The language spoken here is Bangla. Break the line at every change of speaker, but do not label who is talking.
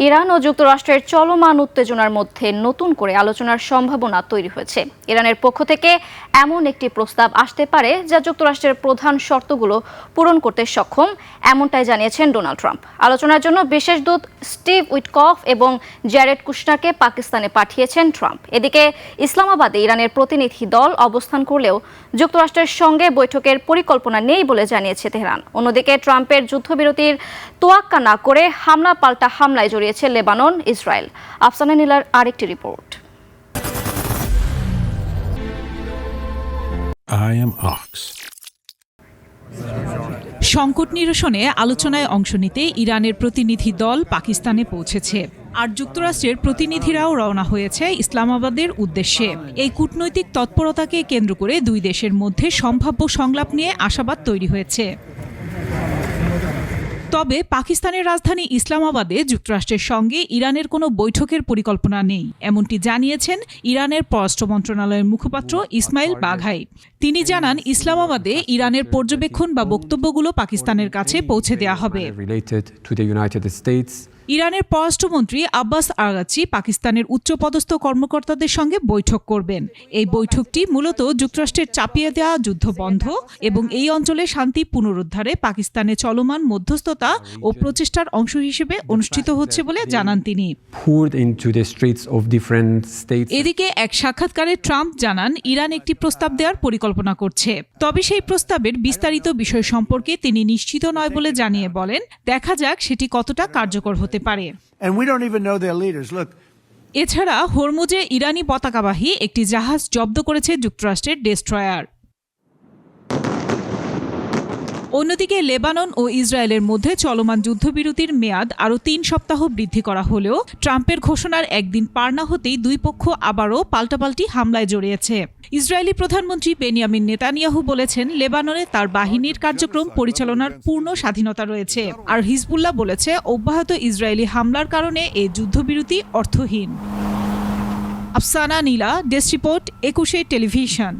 ইরান ও যুক্তরাষ্ট্রের চলমান উত্তেজনার মধ্যে নতুন করে আলোচনার সম্ভাবনা তৈরি হয়েছে। ইরানের পক্ষ থেকে এমন একটি প্রস্তাব আসতে পারে যা যুক্তরাষ্ট্রের প্রধান শর্তগুলো পূরণ করতে সক্ষম, এমনটাই জানিয়েছেন ডোনাল্ড ট্রাম্প। আলোচনার জন্য বিশেষ দূত স্টিভ উইটকফ এবং জ্যারেড কুশনারকে পাকিস্তানে পাঠিয়েছেন ট্রাম্প। এদিকে ইসলামাবাদে ইরানের প্রতিনিধি দল অবস্থান করলেও যুক্তরাষ্ট্রের সঙ্গে বৈঠকের পরিকল্পনা নেই বলে জানিয়েছে তেহরান। অন্যদিকে ট্রাম্পের যুদ্ধবিরতির তোয়াক্কা না করে হামলা পাল্টা হামলায় জড়িয়েছে লেবানন, ইসরায়েল। আফসানা নীলার আরেকটি রিপোর্ট।
সংকট নিরসনে আলোচনায় অংশ নিতে ইরানের প্রতিনিধি দল পাকিস্তানে পৌঁছেছে, আর যুক্তরাষ্ট্রের প্রতিনিধিরাও রওনা হয়েছে ইসলামাবাদের উদ্দেশ্যে। এই কূটনৈতিক তৎপরতাকে কেন্দ্র করে দুই দেশের মধ্যে সম্ভাব্য সংলাপ নিয়ে আশাবাদ তৈরি হয়েছে। তবে পাকিস্তানের রাজধানী ইসলামাবাদে যুক্তরাষ্ট্রের সঙ্গে ইরানের কোনো বৈঠকের পরিকল্পনা নেই, এমনটি জানিয়েছেন ইরানের পররাষ্ট্র মন্ত্রণালয়ের মুখপাত্র ইসমাইল বাঘাই। তিনি জানান, ইসলামাবাদে ইরানের পর্যবেক্ষণ বা বক্তব্যগুলো পাকিস্তানের কাছে পৌঁছে দেওয়া হবে। ইরানের পররাষ্ট্রমন্ত্রী আব্বাস আরাগচি পাকিস্তানের উচ্চপদস্থ কর্মকর্তাদের সঙ্গে বৈঠক করবেন। এই বৈঠকটি মূলত যুক্তরাষ্ট্রের চাপিয়ে দেওয়া যুদ্ধ বন্ধ এবং এই অঞ্চলে শান্তি পুনরুদ্ধারে পাকিস্তানে চলমান মধ্যস্থতা ও প্রচেষ্টার অংশ হিসেবে অনুষ্ঠিত হচ্ছে বলে জানান তিনি। এদিকে এক সাক্ষাৎকারে ট্রাম্প জানান, ইরান একটি প্রস্তাব দেওয়ার পরিকল্পনা করছে, তবে সেই প্রস্তাবের বিস্তারিত বিষয় সম্পর্কে তিনি নিশ্চিত নয় বলে জানিয়ে বলেন, দেখা যাক সেটি কতটা কার্যকর হতে পারে। এছাড়া হরমুজে ইরানি পতাকাবাহী একটি জাহাজ জব্দ করেছে যুক্তরাষ্ট্রের ডেস্ট্রয়ার। অন্যদিকে লেবানন ও ইসরায়েলের মধ্যে চলমান যুদ্ধবিরতির মেয়াদ আরও ৩ সপ্তাহ বৃদ্ধি করা হলেও ট্রাম্পের ঘোষণার একদিন পার না হতেই দুই পক্ষ আবারও পাল্টাপাল্টি হামলায় জড়িয়েছে। ইসরায়েলি প্রধানমন্ত্রী বেনিয়ামিন নেতানিয়াহু বলেছেন, লেবাননে তার বাহিনীর কার্যক্রম পরিচালনার পূর্ণ স্বাধীনতা রয়েছে, আর হিজবুল্লাহ বলেছে অব্যাহত ইসরায়েলি হামলার কারণে এই যুদ্ধবিরতি অর্থহীন। আফসানা নীলা, ডেস্ক রিপোর্ট, ২১ টেলিভিশন।